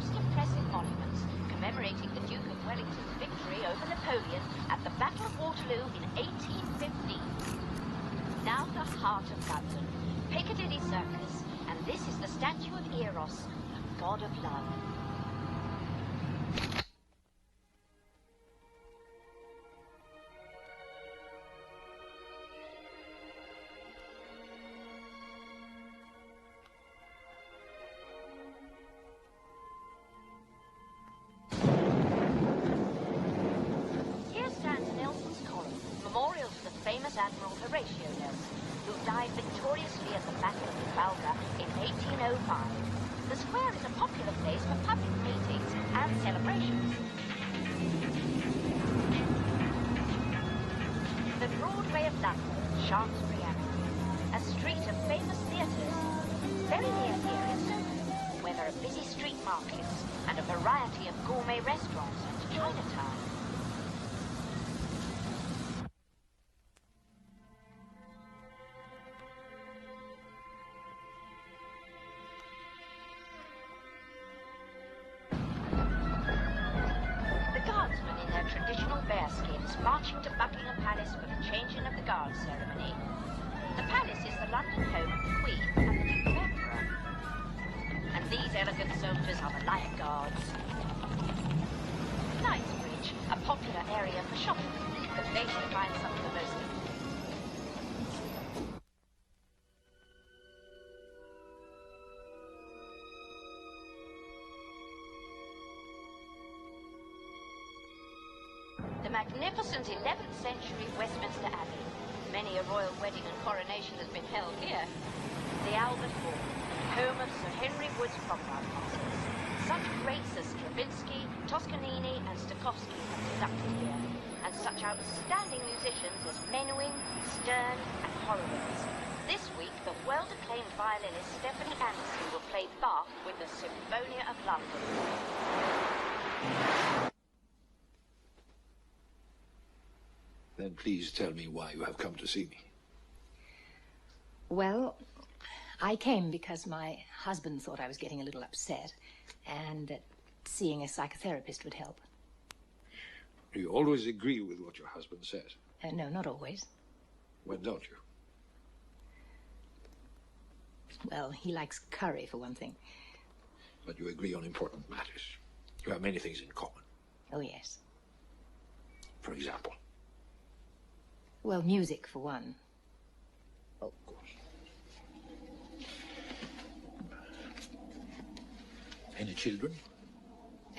most impressive monuments commemorating the Duke of Wellington's victory over Napoleon at the Battle of Waterloo in 1815. Now the heart of London, Piccadilly Circus, and this is the statue of Eros, the god of love. Admiral Horatio Nelson, who died victoriously at the Battle of Trafalgar in 1805. The square is a popular place for public meetings and celebrations. The Broadway of London, Shaftesbury Avenue, a street of famous theatres. Very near here is Soho, where there are busy street markets and a variety of gourmet restaurants and Chinatown. Marching to Buckingham Palace for the changing of the guard ceremony. The palace is the London home of the Queen and the Duke of Edinburgh. And these elegant soldiers are the Life Guards. Knightsbridge, a popular area for shopping, because they can find some of the most... Magnificent 11th century Westminster Abbey. Many a royal wedding and coronation has been held here. The Albert Hall, home of Sir Henry Wood's promenade concerts. Such greats as Stravinsky, Toscanini and Stokowski have conducted here, and such outstanding musicians as Menuhin, Stern and Horowitz. This week, the world-acclaimed violinist Stephanie Anderson will play Bach with the Symphonia of London. Then please tell me why you have come to see me. Well, I came because my husband thought I was getting a little upset, and that seeing a psychotherapist would help. Do you always agree with what your husband says? No, not always. When don't you? Well, he likes curry, for one thing. But you agree on important matters. You have many things in common. Oh, yes. For example? Well, music, for one. Oh, of course. Any children?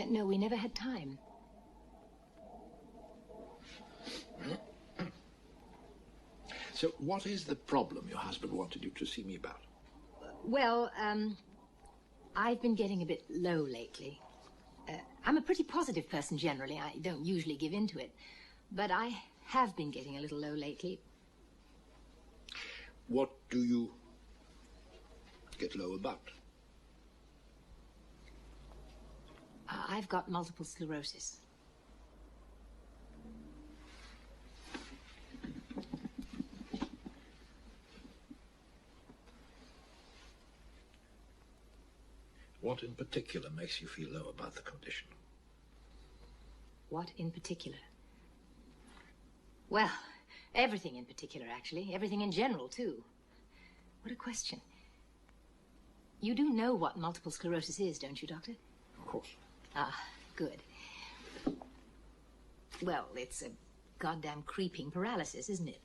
No, we never had time. So, what is the problem your husband wanted you to see me about? Well, I've been getting a bit low lately. I'm a pretty positive person generally. I don't usually give in to it. But I have been getting a little low lately. What do you get low about? I've got multiple sclerosis. What in particular makes you feel low about the condition? What in particular? Well, everything in particular, actually. Everything in general, too. What a question. You do know what multiple sclerosis is, don't you, Doctor? Of course. Ah, good. Well, it's a goddamn creeping paralysis, isn't it?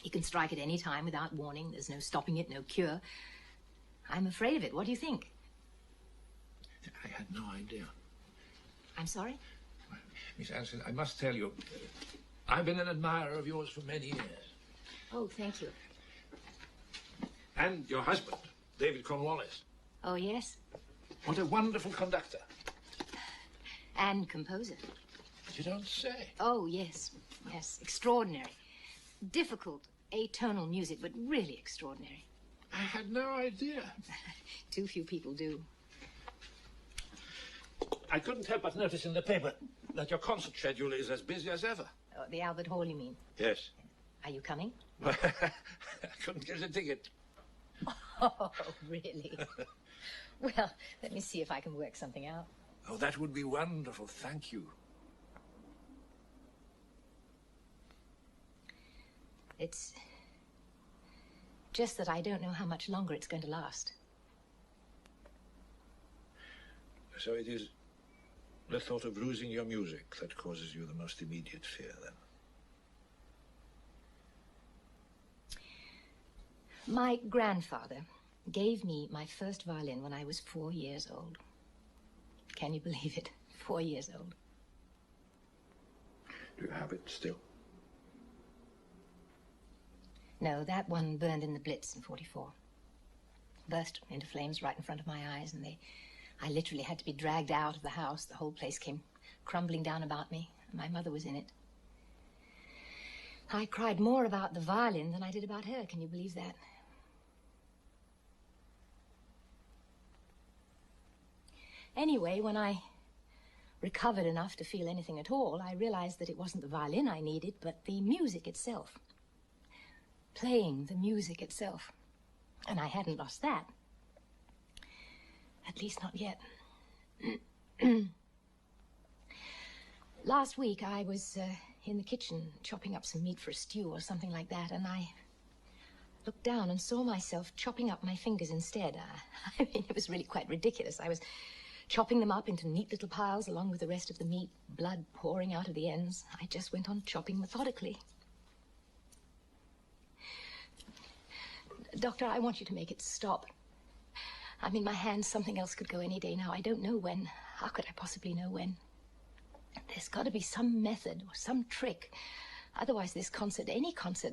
It can strike at any time without warning. There's no stopping it, no cure. I'm afraid of it. What do you think? I had no idea. I'm sorry? Miss Anderson, I must tell you, I've been an admirer of yours for many years. Oh, thank you. And your husband, David Cornwallis. Oh, yes? What a wonderful conductor. And composer. You don't say. Oh, yes. Yes, extraordinary. Difficult, atonal music, but really extraordinary. I had no idea. Too few people do. I couldn't help but notice in the paper that your concert schedule is as busy as ever. Oh, the Albert Hall, you mean? Yes. Are you coming? I couldn't get a ticket. Oh, really? Well, let me see if I can work something out. Oh, that would be wonderful. Thank you. It's just that I don't know how much longer it's going to last. So it is the thought of losing your music that causes you the most immediate fear, then? My grandfather gave me my first violin when I was 4 years old. Can you believe it? 4 years old. Do you have it still? No, that one burned in the Blitz in 44. Burst into flames right in front of my eyes, and I literally had to be dragged out of the house. The whole place came crumbling down about me, and my mother was in it. I cried more about the violin than I did about her. Can you believe that? Anyway, when I recovered enough to feel anything at all, I realized that it wasn't the violin I needed, but the music itself. Playing the music itself. And I hadn't lost that. At least not yet. Last week, I was in the kitchen chopping up some meat for a stew or something like that, and I looked down and saw myself chopping up my fingers instead. I mean, it was really quite ridiculous. I was chopping them up into neat little piles along with the rest of the meat, blood pouring out of the ends. I just went on chopping methodically. Doctor, I want you to make it stop. I'm in my hands. Something else could go any day now. I don't know when. How could I possibly know when? There's got to be some method or some trick. Otherwise, this concert, any concert,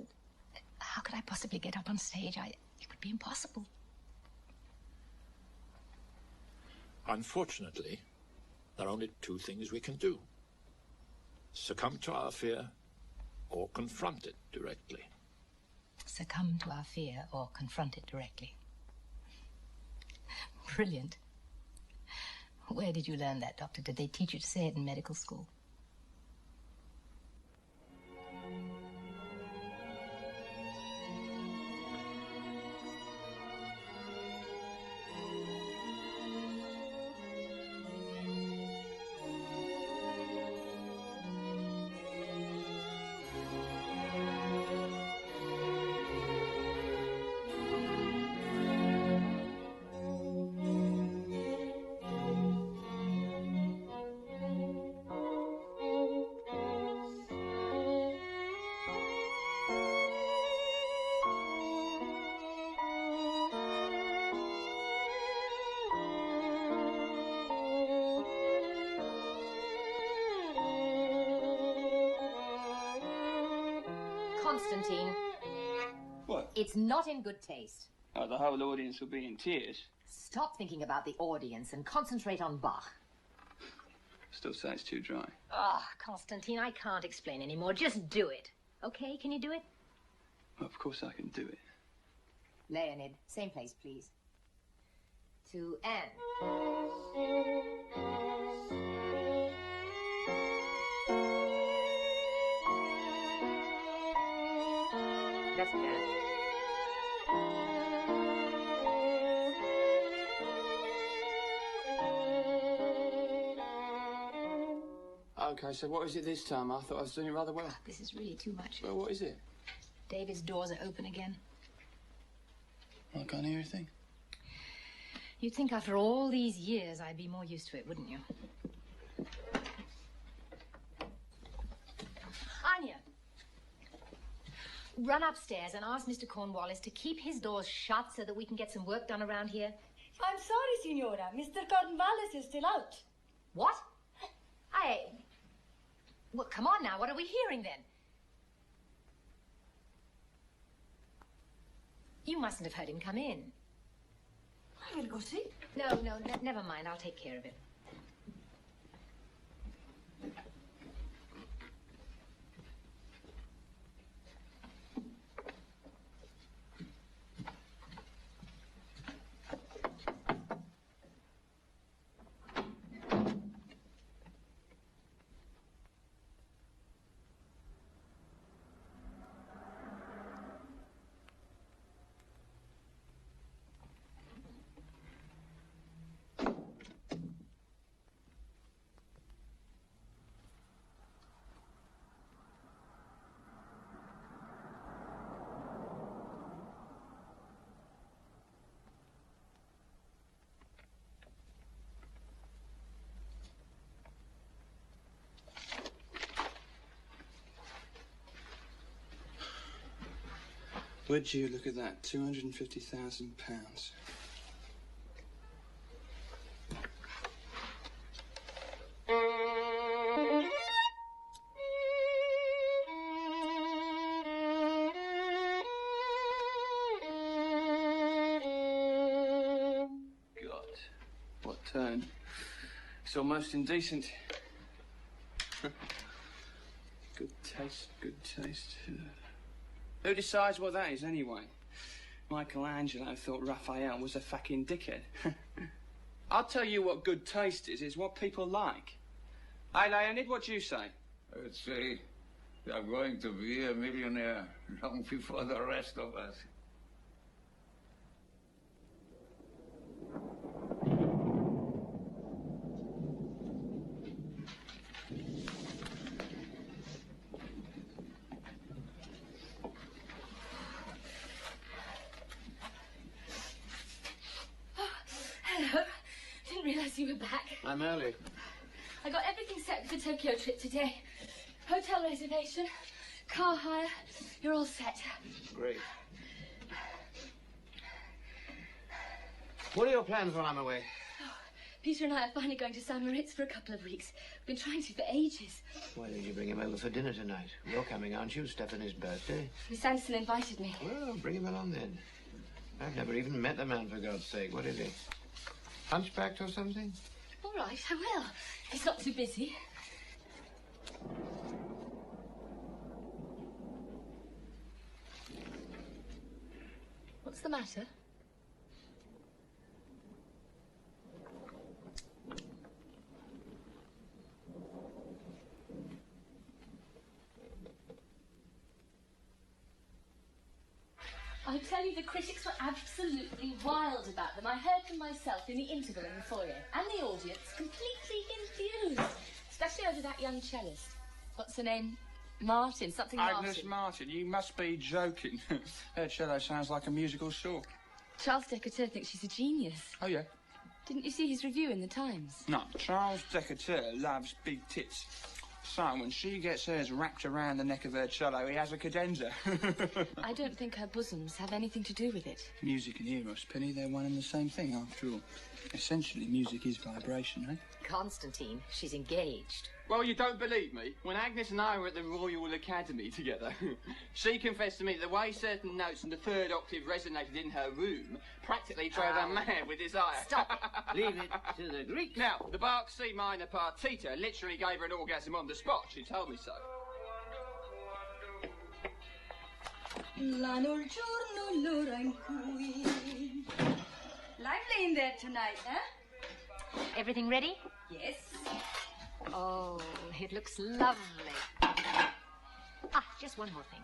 how could I possibly get up on stage? It would be impossible. Unfortunately, there are only two things we can do. Succumb to our fear or confront it directly. Succumb to our fear or confront it directly. Brilliant. Where did you learn that, Doctor? Did they teach you to say it in medical school? Constantine. What? It's not in good taste. Oh, the whole audience will be in tears. Stop thinking about the audience and concentrate on Bach. Still say it's too dry. Ah, Constantine, I can't explain anymore. Just do it. Okay, can you do it? Well, of course I can do it. Leonid, same place, please. To Anne. That's better. Okay, so what is it this time? I thought I was doing it rather well. God, this is really too much. Well, what is it? David's doors are open again. I can't hear a thing. You'd think after all these years I'd be more used to it, wouldn't you? Anya! Run upstairs and ask Mr. Cornwallis to keep his doors shut so that we can get some work done around here. I'm sorry, Signora. Mr. Cornwallis is still out. What? Well, come on now. What are we hearing then? You mustn't have heard him come in. I will go see. No, never mind. I'll take care of it. Would you look at that? £250,000. Turn. It's almost indecent. Good taste, good taste. Who decides what that is, anyway? Michelangelo thought Raphael was a fucking dickhead. I'll tell you what good taste is. It's what people like. Hey, Leonid, what do you say? I'd say you're going to be a millionaire long before the rest of us. You were back. I'm early. I got everything set for the Tokyo trip today. Hotel reservation, car hire, you're all set. Great. What are your plans while I'm away? Oh, Peter and I are finally going to San Moritz for a couple of weeks. We've been trying to for ages. Why did you bring him over for dinner tonight? You're coming, aren't you? Stephanie's birthday. Miss Anderson invited me. Well, bring him along then. I've never even met the man, for God's sake. What is he? Hunchbacked or something? All right, I will. He's not too busy. What's the matter? I tell you, the critics were absolutely wild about them. I heard them myself in the interval in the foyer. And the audience completely enthused. Especially over that young cellist. What's her name? Martin, something Agnes Martin. Martin, you must be joking. Her cello sounds like a musical saw. Charles Decatur thinks she's a genius. Oh, yeah? Didn't you see his review in the Times? No, Charles Decatur loves big tits. So when she gets hers wrapped around the neck of her cello, he has a cadenza. I don't think her bosoms have anything to do with it. Music and eros, Penny, they're one and the same thing, after all. Essentially, music is vibration, eh? Constantine, she's engaged. Well, you don't believe me? When Agnes and I were at the Royal Academy together, she confessed to me that the way certain notes in the third octave resonated in her room practically drove her mad with desire. Stop it. Leave it to the Greeks. Now, the Bach C minor partita literally gave her an orgasm on the spot. She told me so. L'anno il giorno l'ora in cui... Lively in there tonight, huh? Everything ready? Yes. Oh, it looks lovely. Ah, just one more thing.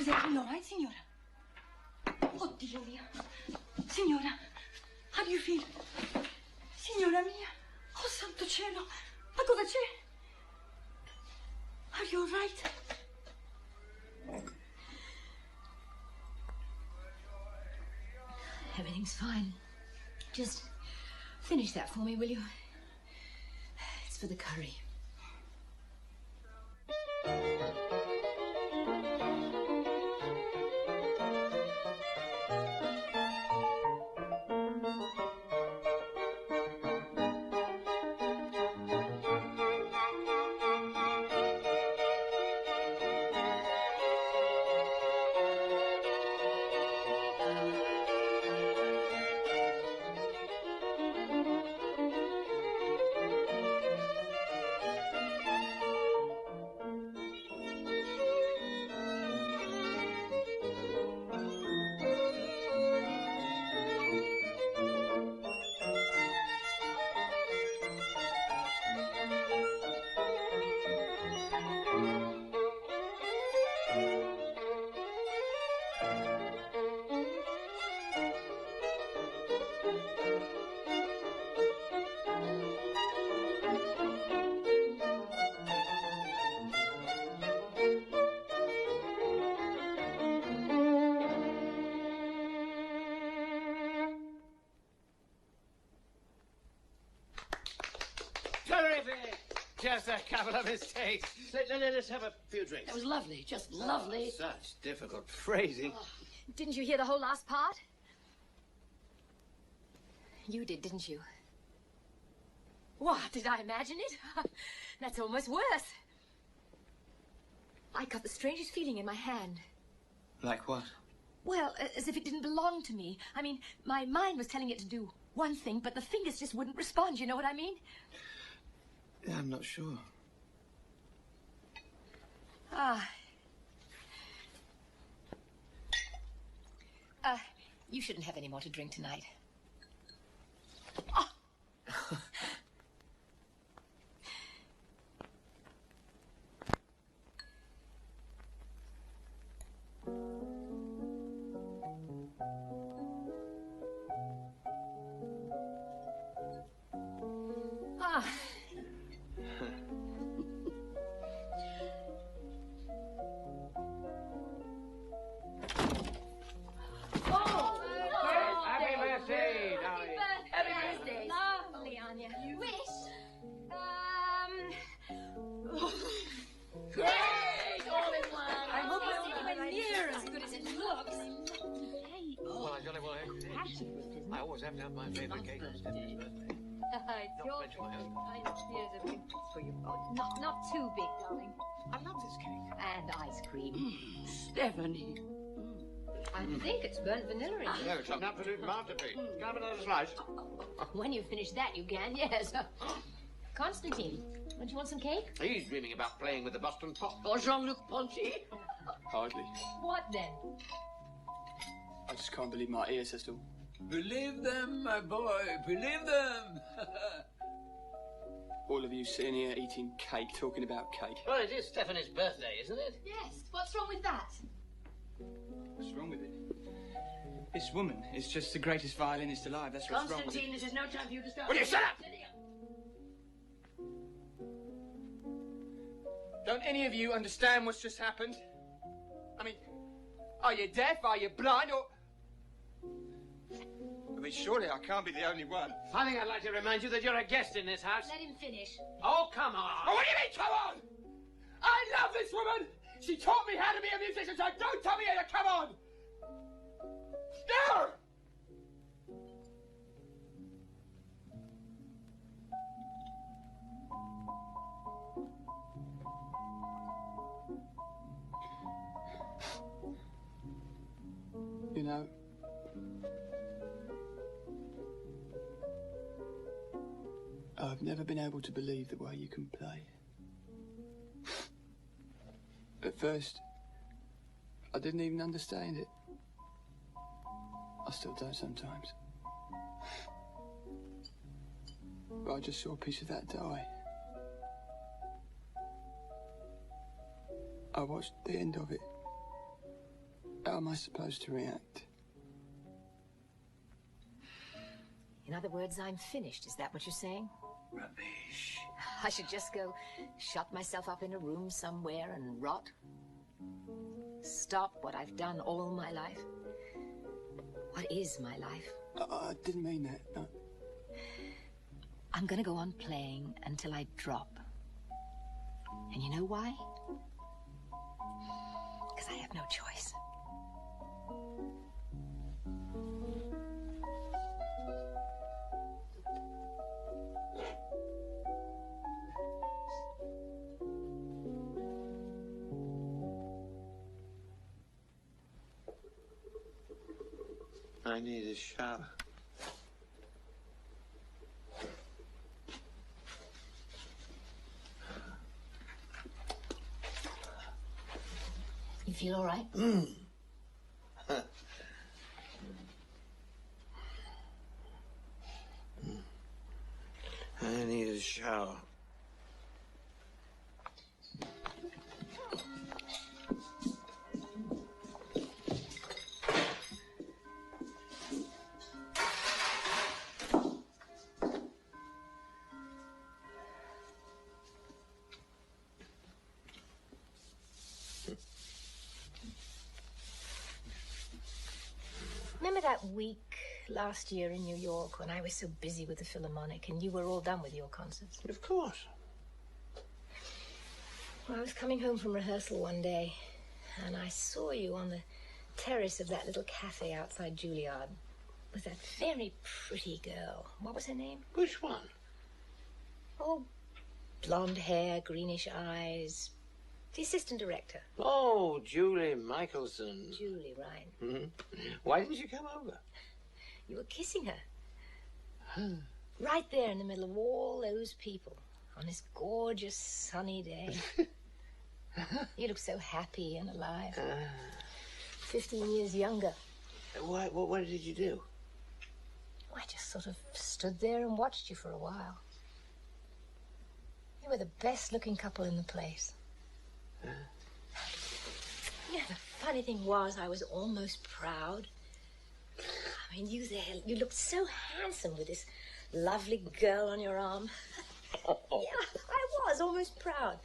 Is everything all right, signora? Oh, Dio mio. Signora, how do you feel? Signora mia. Oh, santo cielo. Ma cosa c'è? Are you all right? Everything's fine. Just finish that for me, will you? It's for the curry. Just a couple of mistakes. Let's have a few drinks. That was lovely, just lovely. Such difficult phrasing. Oh, didn't you hear the whole last part? You did, didn't you? What, did I imagine it? That's almost worse. I got the strangest feeling in my hand. Like what? Well, as if it didn't belong to me. I mean, my mind was telling it to do one thing, but the fingers just wouldn't respond, you know what I mean? Yeah, I'm not sure. Ah. You shouldn't have any more to drink tonight. Oh. I always have to have my favorite cake on Stephanie's birthday. It's your here's a big piece for you. Oh, not too big, darling. I love this cake. And ice cream. Stephanie. I think it's burnt vanilla in it. No, it's an absolute masterpiece. Can I have another slice? When you finish that, you can, yes. Constantine, don't you want some cake? He's dreaming about playing with the Boston pot. Or Jean-Luc Ponty. Hardly. What then? I just can't believe my ears, Cecil. Believe them, my boy, believe them. All of you sitting here eating cake, talking about cake. Well, it is Stephanie's birthday, isn't it? Yes. What's wrong with that? What's wrong with it? This woman is just the greatest violinist alive. That's what's wrong with it. Constantine, this is no time for you to start. Will you shut up? Don't any of you understand what's just happened? I mean, are you deaf? Are you blind? Or... I mean, surely I can't be the only one. I think I'd like to remind you that you're a guest in this house. Let him finish. Oh, come on. Oh, what do you mean, come on? I love this woman. She taught me how to be a musician, so don't tell me how to come on. No! You know, I've never been able to believe the way you can play. At first, I didn't even understand it. I still don't sometimes. But I just saw a piece of that die. I watched the end of it. How am I supposed to react? In other words, I'm finished. Is that what you're saying? Rubbish. I should just go shut myself up in a room somewhere and rot? Stop what I've done all my life? What is my life? I didn't mean that, no. I'm gonna go on playing until I drop. And you know why? Because I have no choice. I need a shower. You feel all right? I need a shower. Remember that week last year in New York when I was so busy with the Philharmonic and you were all done with your concerts? Of course. I was coming home from rehearsal one day, and I saw you on the terrace of that little cafe outside Juilliard with that very pretty girl. What was her name? Which one? Oh, blonde hair, greenish eyes. The assistant director. Oh, Julie Michelson. Julie, right. Mm-hmm. Why didn't you come over? You were kissing her. Right there in the middle of all those people on this gorgeous sunny day. You look so happy and alive. 15 years younger. What did you do? I just sort of stood there and watched you for a while. You were the best-looking couple in the place. Yeah, the funny thing was, I was almost proud. I mean, you there, you looked so handsome with this lovely girl on your arm. Yeah, I was almost proud.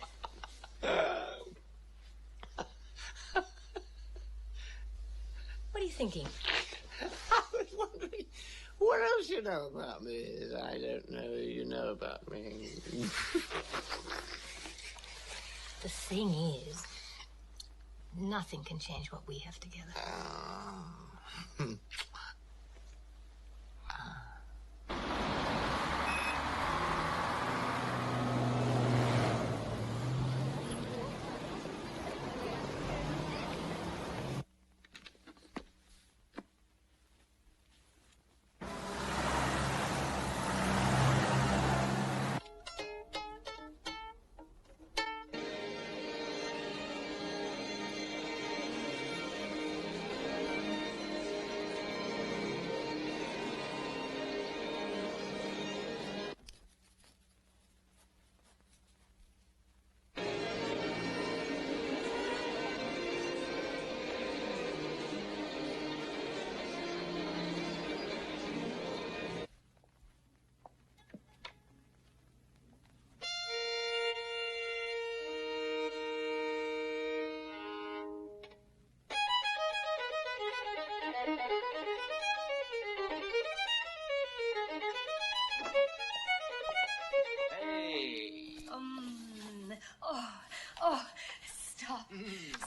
What are you thinking? I was wondering, what else you know about me that I don't know you know about me? The thing is, nothing can change what we have together.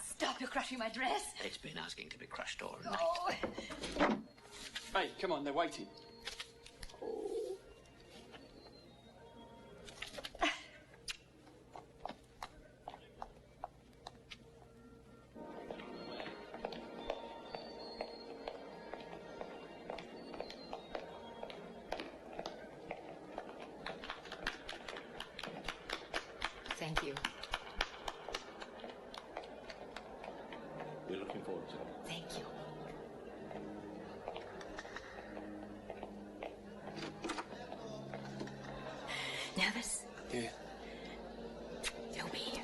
Stop, you're crushing my dress. It's been asking to be crushed all night. Oh. Hey, come on, they're waiting. Thank you. We're looking forward to it. Thank you. Nervous? Yeah. Don't be.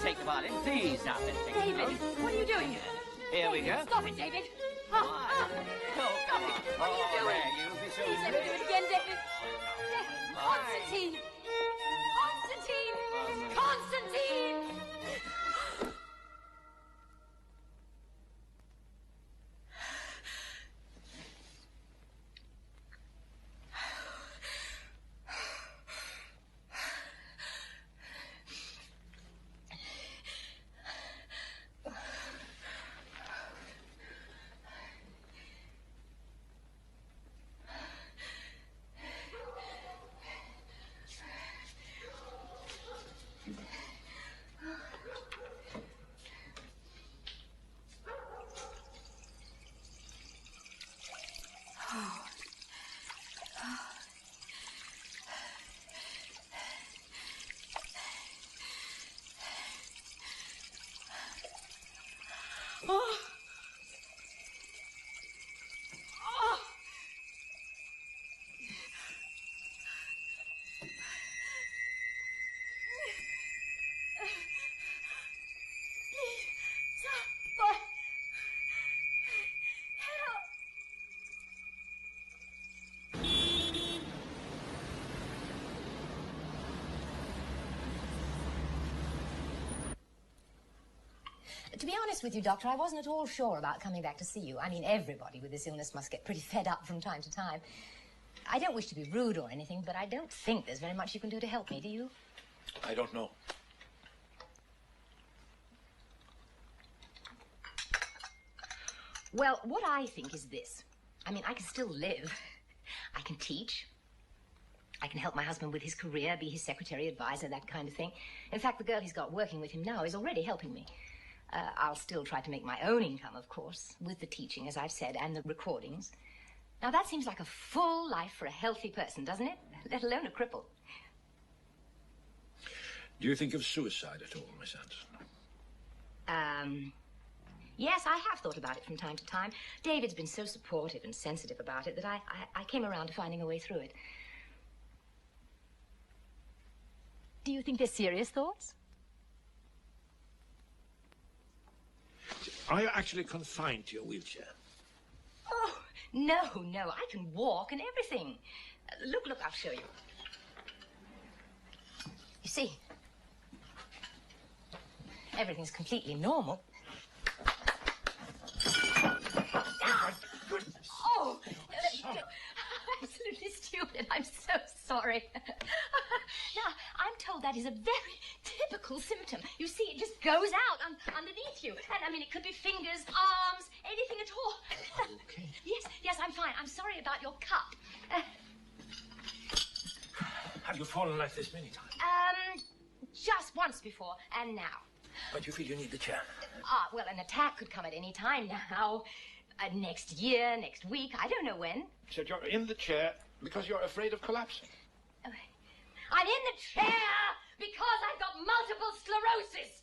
take the violin. Please, now, let's take it. David, what are you doing? Here we go. Stop it, David. Why? Oh, come on. What are you Oh, doing? there, you be so Please let me do it again, David. Constantine! Constantine! Constantine! To be honest with you, Doctor, I wasn't at all sure about coming back to see you. I mean, everybody with this illness must get pretty fed up from time to time. I don't wish to be rude or anything, but I don't think there's very much you can do to help me, do you? I don't know. Well, what I think is this. I mean, I can still live. I can teach. I can help my husband with his career, be his secretary, advisor, that kind of thing. In fact, the girl he's got working with him now is already helping me. I'll still try to make my own income, of course, with the teaching, as I've said, and the recordings. Now, that seems like a full life for a healthy person, doesn't it? Let alone a cripple. Do you think of suicide at all, Miss Anderson? Yes, I have thought about it from time to time. David's been so supportive and sensitive about it that I came around to finding a way through it. Do you think they're serious thoughts? Are you actually confined to your wheelchair? Oh, no, I can walk and everything. Look, I'll show you. You see, everything's completely normal. Oh, absolutely stupid. I'm so sorry. Now, I'm told that is a very typical symptom. You see, it just goes out underneath you. And, I mean, it could be fingers, arms, anything at all. Okay. Yes, I'm fine. I'm sorry about your cup. Have you fallen like this many times? Just once before, and now. But you feel you need the chair? Well, an attack could come at any time now. Next year, next week, I don't know when. So you're in the chair because you're afraid of collapsing? I'm in the chair because I've got multiple sclerosis.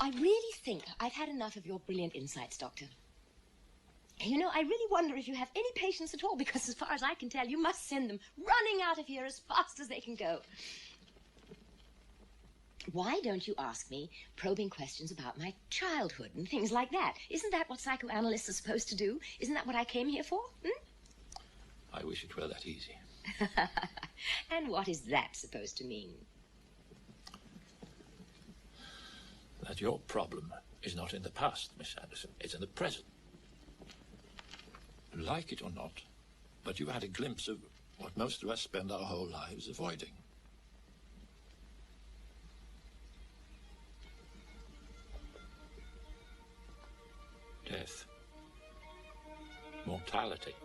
I really think I've had enough of your brilliant insights, Doctor. You know, I really wonder if you have any patience at all, because as far as I can tell, you must send them running out of here as fast as they can go. Why don't you ask me probing questions about my childhood and things like that? Isn't that what psychoanalysts are supposed to do? Isn't that what I came here for? I wish it were that easy. And what is that supposed to mean? That your problem is not in the past, Miss Anderson. It's in the present. Like it or not, but you had a glimpse of what most of us spend our whole lives avoiding. Death. Mortality.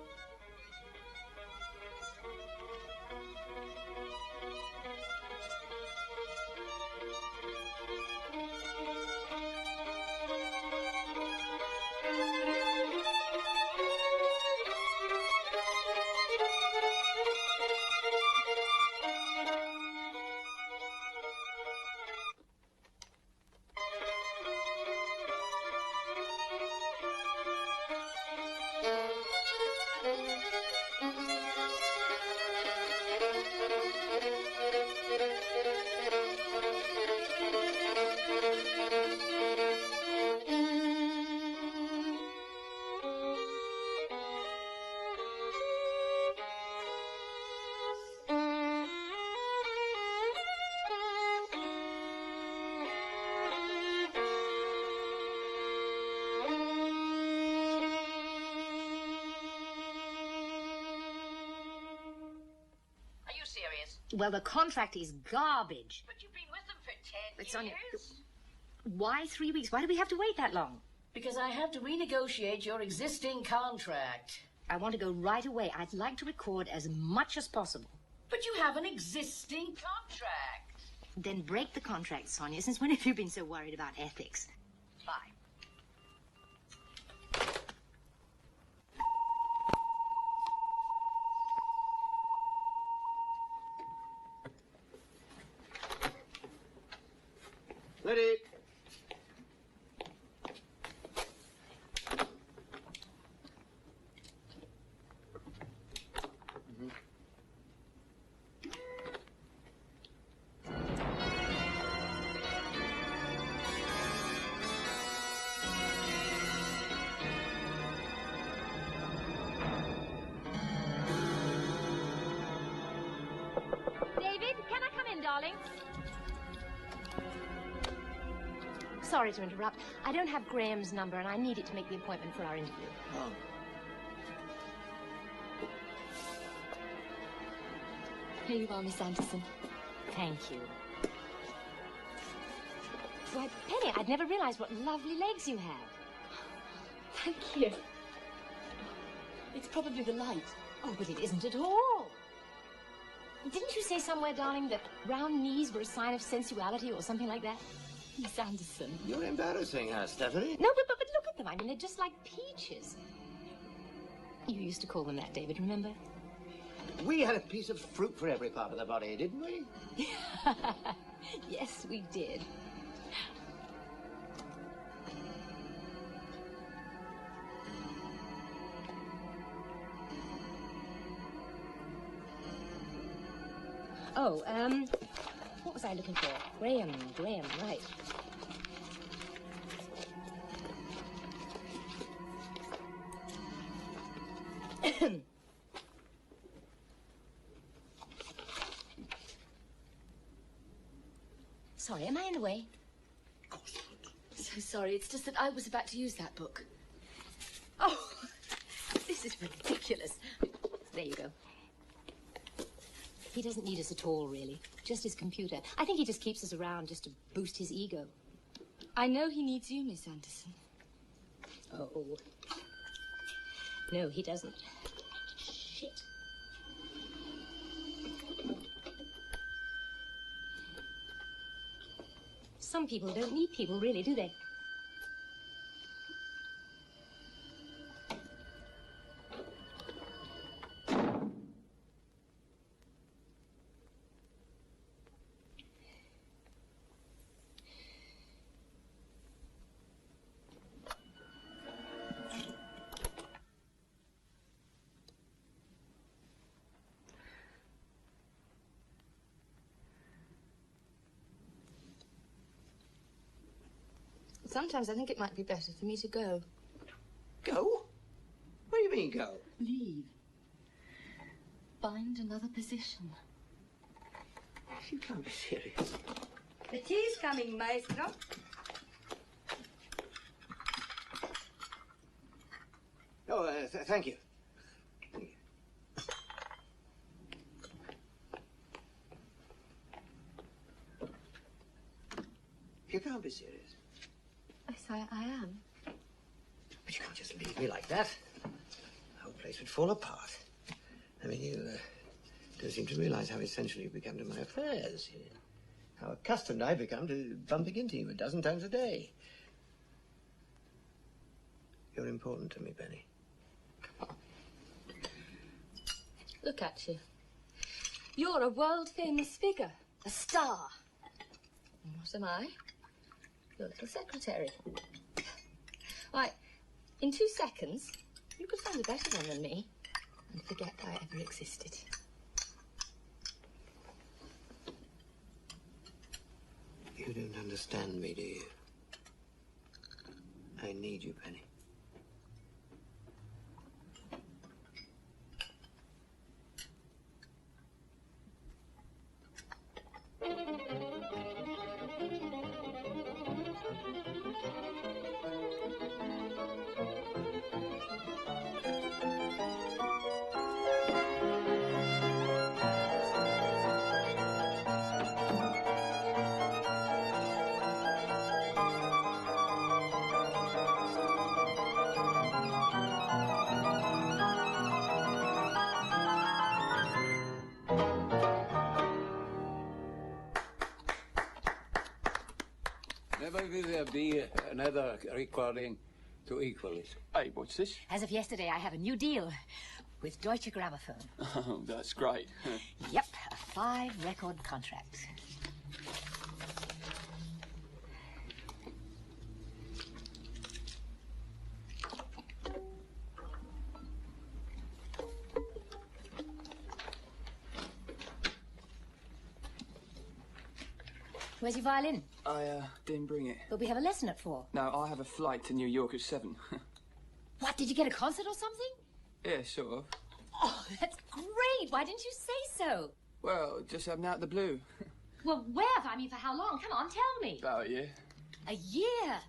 Well, the contract is garbage. But you've been with them for 10 Sonia, years. why 3 weeks? Why do we have to wait that long? Because I have to renegotiate your existing contract. I want to go right away. I'd like to record as much as possible. But you have an existing contract. Then break the contract, Sonia. Since when have you been so worried about ethics? Bye. Ready. David, can I come in, darling? Sorry to interrupt. I don't have Graham's number, and I need it to make the appointment for our interview. Oh. Here you are, Miss Anderson. Thank you. Why, Penny, I'd never realized what lovely legs you had. Thank you. It's probably the light. Oh, but it isn't at all. Didn't you say somewhere, darling, that round knees were a sign of sensuality or something like that? Miss Anderson. You're embarrassing her, Stephanie. No, but look at them. I mean, they're just like peaches. You used to call them that, David, remember? We had a piece of fruit for every part of the body, didn't we? Yes, we did. Oh, what was I looking for? Graham, right. Sorry, am I in the way? So sorry, it's just that I was about to use that book. Oh, this is ridiculous. There you go. He doesn't need us at all, really. Just his computer. I think he just keeps us around just to boost his ego. I know he needs you, Miss Anderson. Oh. No, he doesn't. Shit. Some people don't need people, really, do they? Sometimes I think it might be better for me to go. Go? What do you mean, go? Leave. Find another position. You can't be serious. The tea's coming, maestro. Oh, thank you. You can't be serious. Yes, I am. But you can't just leave me like that. The whole place would fall apart. I mean, you don't seem to realize how essential you've become to my affairs. How accustomed I've become to bumping into you 12 times a day. You're important to me, Benny. Look at you. You're a world-famous figure. A star. And what am I? Your little secretary. Why, in 2 seconds, you could find a better one than me and forget I ever existed. You don't understand me, do you? I need you, Penny. will there be another recording to equal it? Hey, what's this? As of yesterday, I have a new deal with Deutsche Grammophon. Oh, that's great. Yep, a 5-record contract. Where's your violin? I didn't bring it. But we have a lesson at 4. No, I have a flight to New York at 7. What, did you get a concert or something? Yeah, sort of. Oh, that's great. Why didn't you say so? Well, just happened out of the blue. Well, where? I mean, for how long? Come on, tell me. About a year. A year?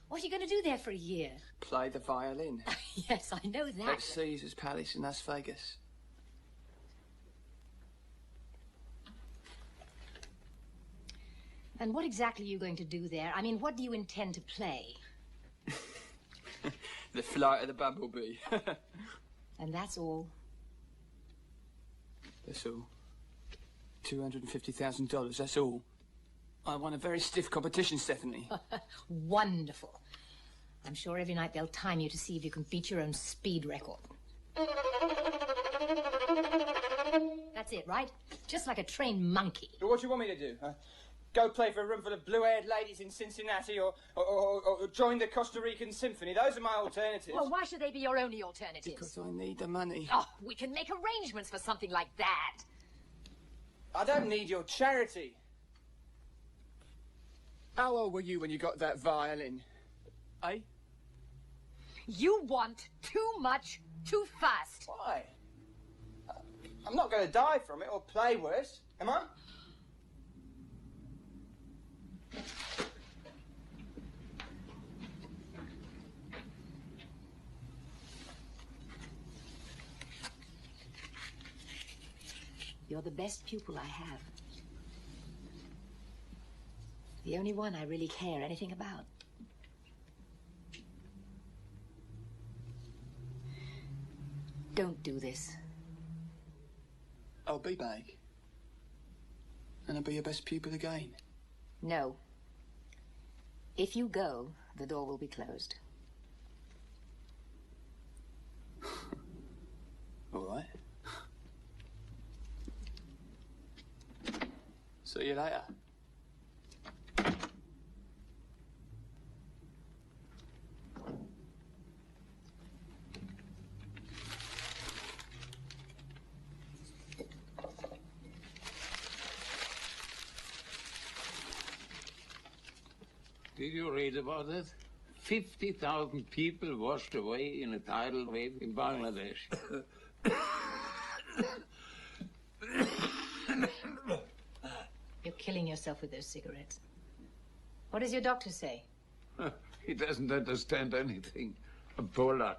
What are you going to do there for a year? Play the violin. Yes, I know that. At Caesar's Palace in Las Vegas. And what exactly are you going to do there? I mean, what do you intend to play? The Flight of the Bumblebee. And that's all? That's all. $250,000, that's all. I won a very stiff competition, Stephanie. Wonderful. I'm sure every night they'll time you to see if you can beat your own speed record. That's it, right? Just like a trained monkey. But what do you want me to do? Go play for a room full of blue-haired ladies in Cincinnati or join the Costa Rican Symphony? Those are my alternatives. Well, why should they be your only alternatives? Because I need the money. Oh, we can make arrangements for something like that. I don't need your charity. How old were you when you got that violin? Eh? You want too much, too fast. Why? I'm not going to die from it or play worse, am I? You're the best pupil I have. The only one I really care anything about. Don't do this. I'll be back. And I'll be your best pupil again. No. If you go, the door will be closed. All right. See you later. Did you read about it? 50,000 people washed away in a tidal wave in Bangladesh. You're killing yourself with those cigarettes. What does your doctor say? He doesn't understand anything. A Polak.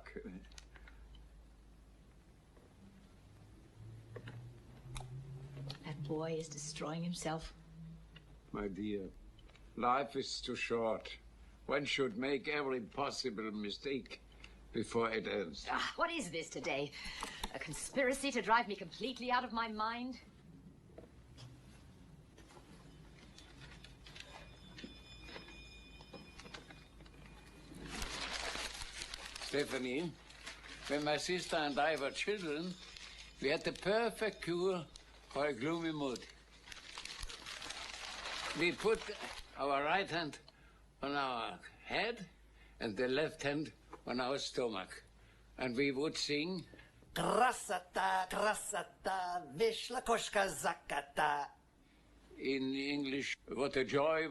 That boy is destroying himself. My dear, life is too short. One should make every possible mistake before it ends. Ah, what is this today? A conspiracy to drive me completely out of my mind? Stephanie, when my sister and I were children, we had the perfect cure for a gloomy mood. We put our right hand on our head and the left hand on our stomach. And we would sing... Krasata, krasata, vyšla koška zakata. In English, what a joy,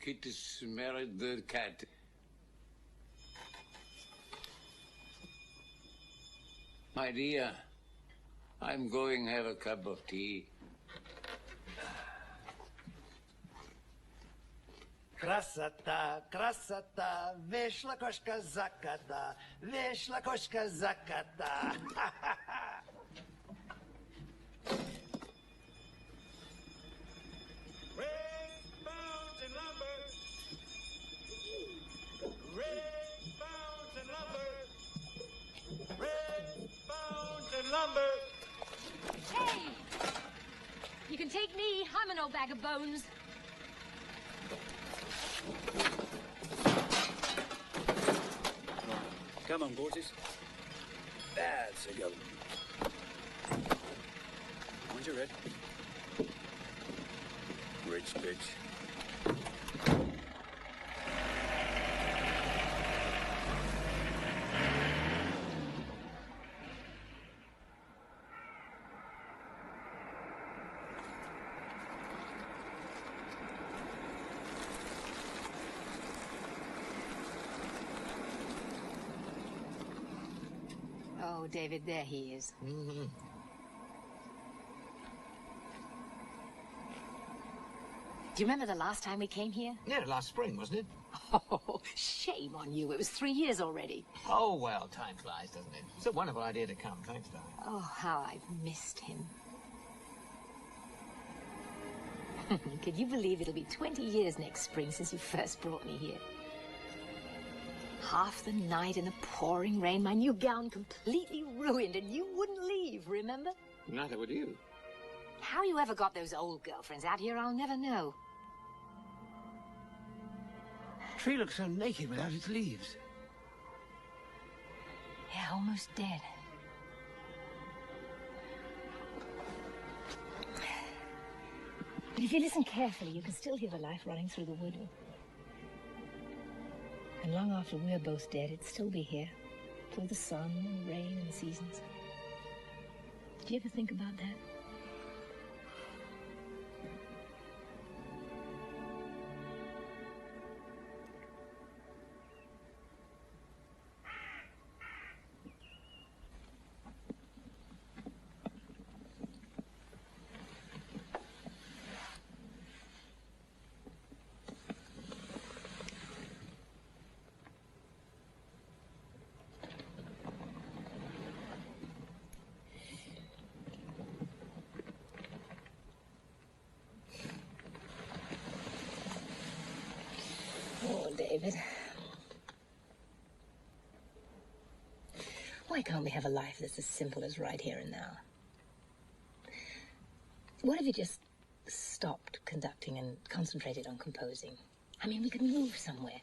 kitties married the cat. My dear, I'm going to have a cup of tea. Krasata, krasata, vyšla koška zakata, vyšla koška zakata. Lumber. Hey! You can take me. I'm an old bag of bones. Come on, boys. That's a go. Mind your head. Great speech. Oh, David, there he is. Mm-hmm. Do you remember the last time we came here? Yeah, last spring, wasn't it? Oh, shame on you. It was 3 years already. Oh, well, time flies, doesn't it? It's a wonderful idea to come. Thanks, darling. Oh, how I've missed him. Could you believe it'll be 20 years next spring since you first brought me here? Half the night in the pouring rain, my new gown completely ruined, and you wouldn't leave, remember? Neither would you. How you ever got those old girlfriends out here, I'll never know. The tree looks so naked without its leaves. Yeah, almost dead. But if you listen carefully, you can still hear the life running through the wood. And long after we're both dead, it'd still be here, through the sun and rain and the seasons. Do you ever think about that? David. Why can't we have a life that's as simple as right here and now? What if you just stopped conducting and concentrated on composing? I mean, we could move somewhere.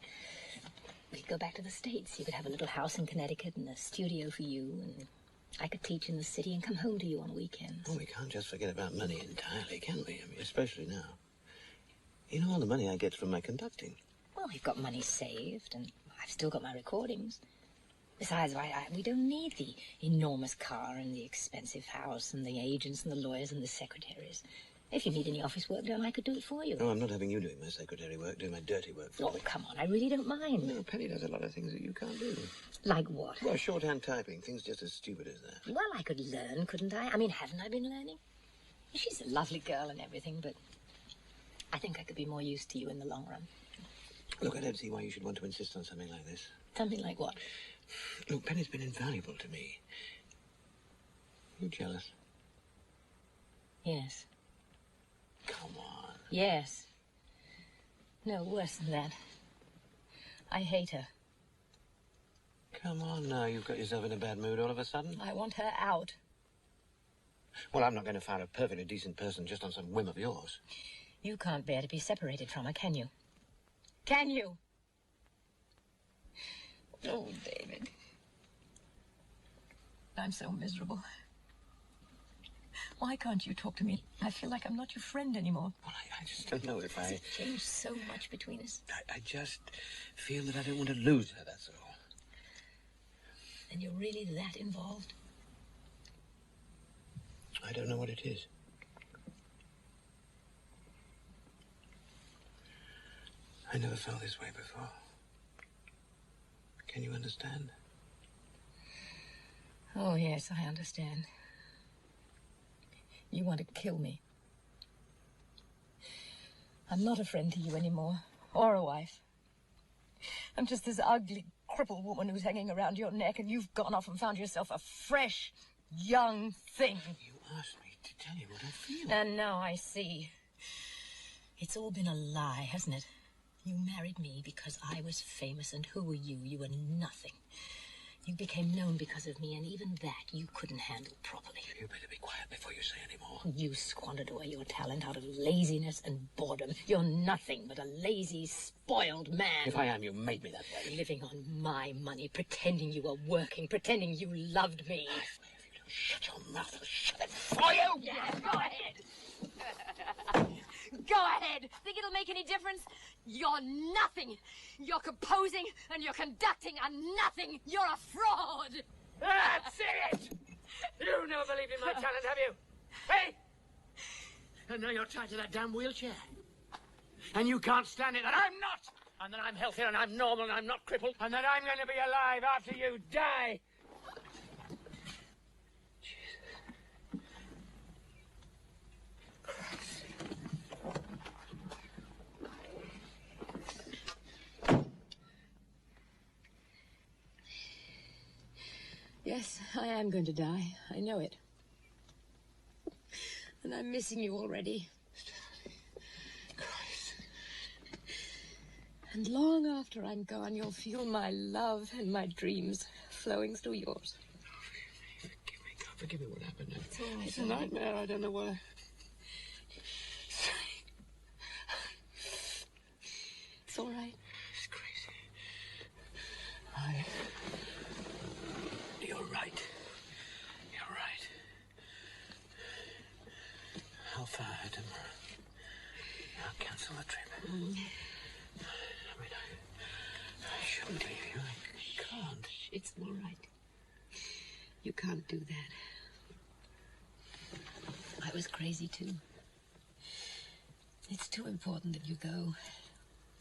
We could go back to the States. You could have a little house in Connecticut and a studio for you, and I could teach in the city and come home to you on weekends. Oh, we can't just forget about money entirely, can we? I mean, especially now. You know, all the money I get from my conducting. Well, we've got money saved, and I've still got my recordings. Besides, we don't need the enormous car and the expensive house and the agents and the lawyers and the secretaries. If you need any office work done, I could do it for you. No, I'm not having you doing my secretary work, doing my dirty work for me. Oh, come on, I really don't mind. No, Penny does a lot of things that you can't do. Like what? Well, shorthand typing, things just as stupid as that. Well, I could learn, couldn't I? I mean, haven't I been learning? She's a lovely girl and everything, but I think I could be more use to you in the long run. Look, I don't see why you should want to insist on something like this. Something like what? Look, Penny's been invaluable to me. You jealous? Yes. Come on. Yes. No, worse than that. I hate her. Come on now, you've got yourself in a bad mood all of a sudden. I want her out. Well, I'm not going to fire a perfectly decent person just on some whim of yours. You can't bear to be separated from her, can you? Can you? Oh, David. I'm so miserable. Why can't you talk to me? I feel like I'm not your friend anymore. Well, I just don't know if It's changed so much between us. I just feel that I don't want to lose her, that's all. And you're really that involved? I don't know what it is. I never felt this way before. Can you understand? Oh, yes, I understand. You want to kill me. I'm not a friend to you anymore, or a wife. I'm just this ugly, crippled woman who's hanging around your neck, and you've gone off and found yourself a fresh, young thing. You asked me to tell you what I feel. And now I see. It's all been a lie, hasn't it? You married me because I was famous, and who were you? You were nothing. You became known because of me, and even that you couldn't handle properly. You better be quiet before you say any more. You squandered away your talent out of laziness and boredom. You're nothing but a lazy, spoiled man. If I am, you made me that way. Living on my money, pretending you were working, pretending you loved me. If you don't shut your mouth, I'll shut it for you! Yeah, go ahead. Go ahead. Think it'll make any difference? You're nothing. You're composing and you're conducting are nothing. You're a fraud. That's it! You never believed in my talent, have you? Hey! And now you're tied to that damn wheelchair. And you can't stand it that I'm not! And that I'm healthy and I'm normal and I'm not crippled. And that I'm going to be alive after you die. Yes, I am going to die. I know it. And I'm missing you already. Christ. And long after I'm gone, you'll feel my love and my dreams flowing through yours. Forgive me, God, forgive me what happened. It's all right. It's a nightmare, I don't know why. It's all right. It's crazy. You're right. You're right. I'll fire him. I'll cancel the trip. I mean, I shouldn't leave you. I can't. It's all right. You can't do that. I was crazy, too. It's too important that you go.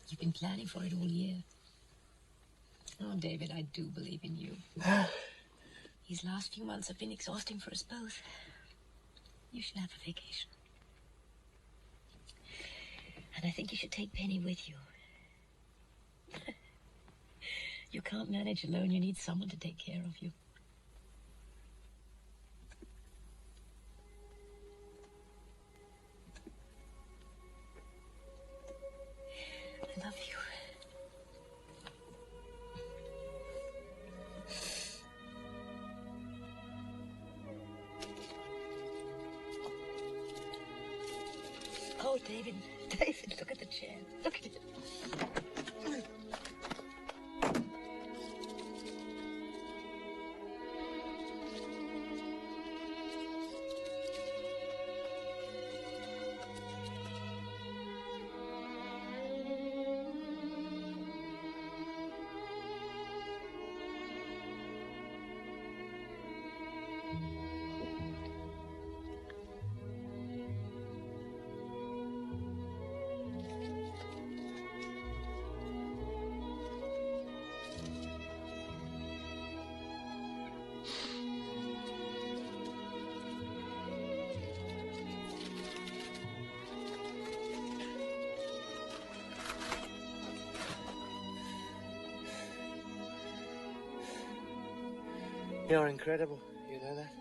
You've been planning for it all year. Oh, David, I do believe in you. These last few months have been exhausting for us both. You should have a vacation. And I think you should take Penny with you. You can't manage alone. You need someone to take care of you. I love you. Oh, David, look at the chair. Look at it. You're incredible. You know that?